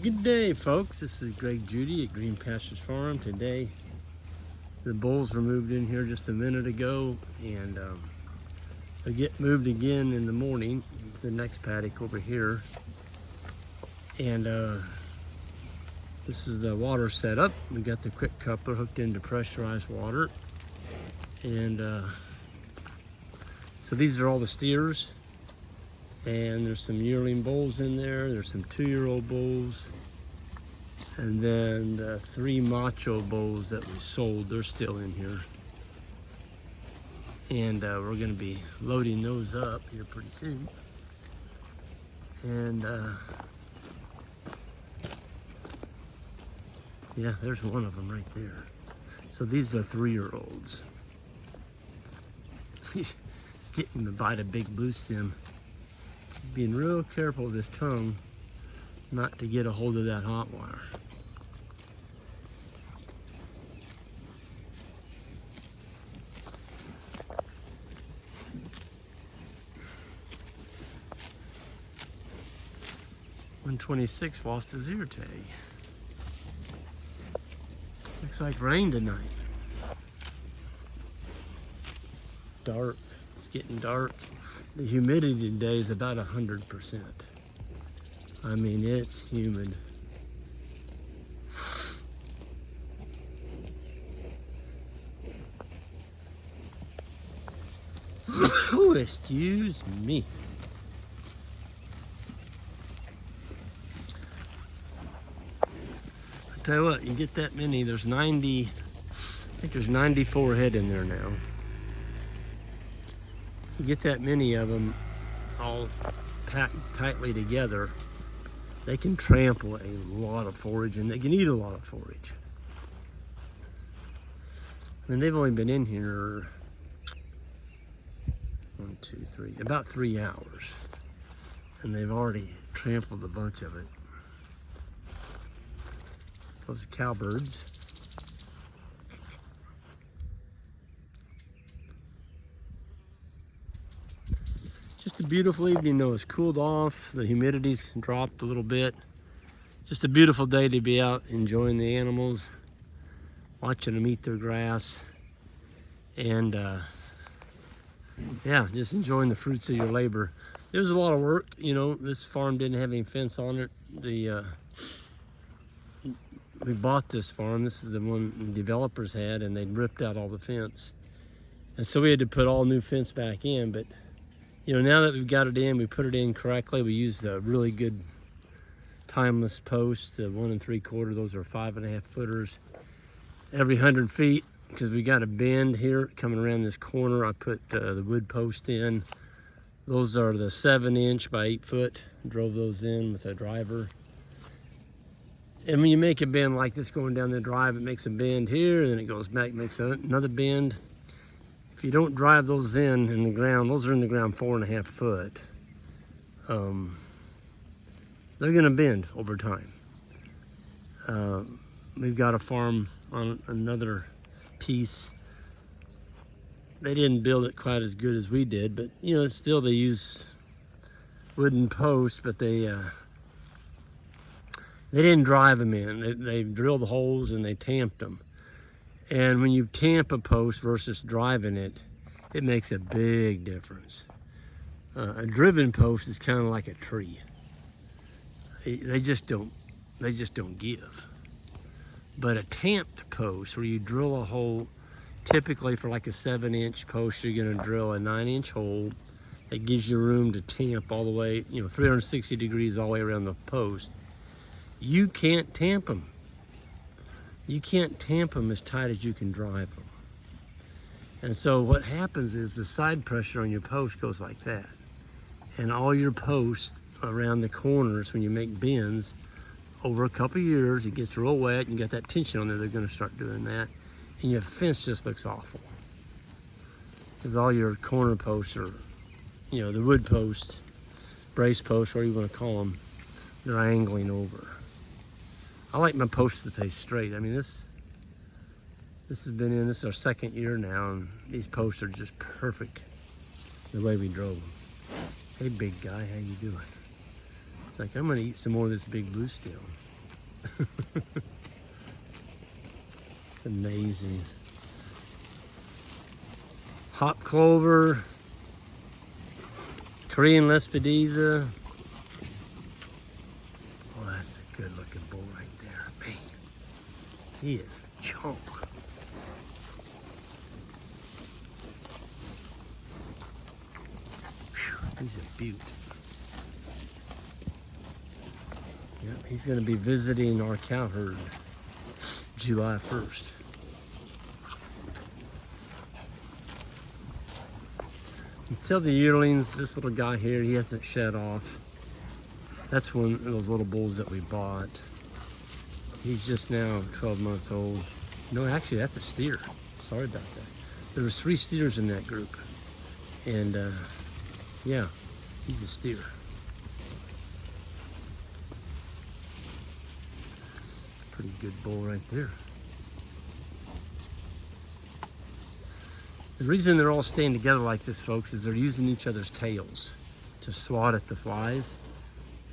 Good day, folks. This is Judy at Green Pastures Farm. Today, the bulls were moved in here just a minute ago, and they get moved again in the morning to the next paddock over here. And this is the water setup. We got the quick coupler hooked into pressurized water, and so these are all the steers. And there's some yearling bulls in there. There's some 2-year-old bulls. And then the 3 macho bulls that we sold, they're still in here. And we're gonna be loading those up here pretty soon. And yeah, there's one of them right there. So these are 3-year-olds. He's getting to bite a big blue stem. He's being real careful with his tongue not to get a hold of that hot wire. "126 lost his ear tag. Looks like rain tonight. Dark. It's getting dark. The humidity today is about 100%. I mean, it's humid. Oh, excuse me. I tell you what, you get that many, there's 90, I think there's 94 head in there now. You get that many of them all packed tightly together, they can trample a lot of forage, and they can eat a lot of forage. I mean, they've only been in here 1, 2, 3, about 3 hours, and they've already trampled a bunch of it. Those cowbirds. Just a beautiful evening though. It's cooled off, the humidity's dropped a little bit. Just a beautiful day to be out enjoying the animals, watching them eat their grass, and yeah, just enjoying the fruits of your labor. It was a lot of work, you know. This farm didn't have any fence on it. We bought this farm. This is the one the developers had, and they'd ripped out all the fence. And so we had to put all new fence back in, but you know, now that we've got it in, we put it in correctly. We used a really good timeless post, 1 3/4. Those are 5.5 footers. Every 100 feet, because we got a bend here coming around this corner, I put the wood post in. Those are the 7-inch by 8 foot. Drove those in with a driver. And when you make a bend like this going down the drive, it makes a bend here, and then it goes back, makes another bend. If you don't drive those in the ground, those are in the ground 4.5 foot. They're gonna bend over time. We've got a farm on another piece. They didn't build it quite as good as we did, but you know, still they use wooden posts, but they didn't drive them in. They drilled the holes and they tamped them. And when you tamp a post versus driving it, it makes a big difference. A driven post is kind of like a tree. They just don't give. But a tamped post, where you drill a hole, typically for like a 7-inch post, you're gonna drill a 9-inch hole. That gives you room to tamp all the way, you know, 360 degrees all the way around the post. You can't tamp them. You can't tamp them as tight as you can drive them. And so what happens is the side pressure on your post goes like that. And all your posts around the corners, when you make bends, over a couple of years, it gets real wet, and you got that tension on there, they're gonna start doing that. And your fence just looks awful. Because all your corner posts are, you know, the wood posts, brace posts, whatever you wanna call them, they're angling over. I like my posts to stay straight. I mean, this has been in, this is our 2nd year now, and these posts are just perfect the way we drove them. Hey, big guy, how you doing? It's like, I'm gonna eat some more of this big blue stem. It's amazing. Hop clover, Korean lespedeza. Oh, that's a good looking bull right there. Man, he is a chunk. He's a beaut. Yep, he's going to be visiting our cow herd July 1st. You tell the yearlings, this little guy here, he hasn't shed off. That's one of those little bulls that we bought. He's just now 12 months old. No, actually, that's a steer. Sorry about that. There was 3 steers in that group. And, yeah, he's a steer. Pretty good bull right there. The reason they're all staying together like this, folks, is they're using each other's tails to swat at the flies.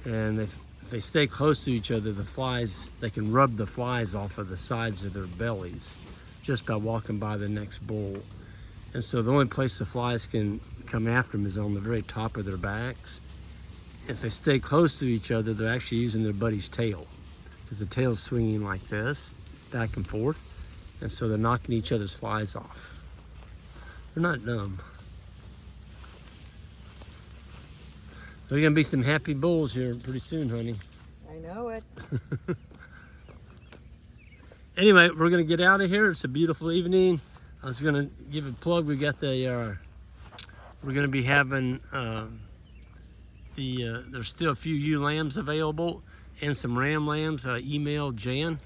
And if they stay close to each other, the flies, they can rub the flies off of the sides of their bellies just by walking by the next bull. And so the only place the flies can come after them is on the very top of their backs. If they stay close to each other, they're actually using their buddy's tail, because the tail's swinging like this, back and forth. And so they're knocking each other's flies off. They're not dumb. There's gonna be some happy bulls here pretty soon, honey. I know it. Anyway, we're gonna get out of here. It's a beautiful evening. I was gonna give a plug. We got the, we're gonna be having there's still a few ewe lambs available and some ram lambs. Email Jan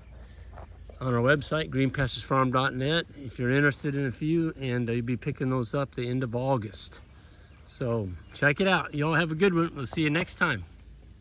on our website, greenpasturesfarm.net, if you're interested in a few, and you'll be picking those up the end of August. So check it out. Y'all have a good one. We'll see you next time.